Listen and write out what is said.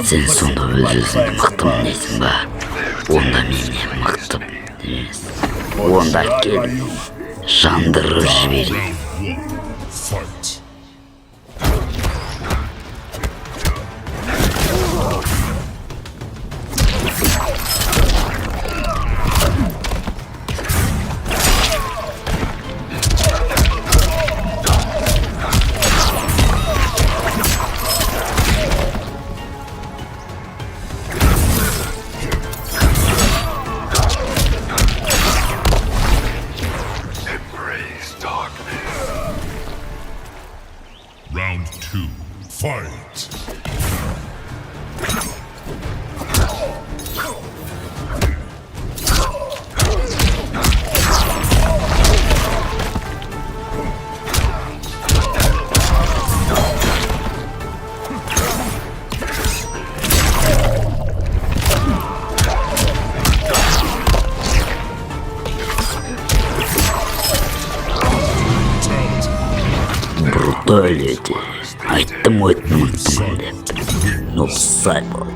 Sen sonunda özünü mıktım neysin be? Onda mene mıktım demez. Onda gel jandırır жіберейін. Round 2, fight! Burada öyleydi. Ayttım ötmüktüm деп. Noob saibot.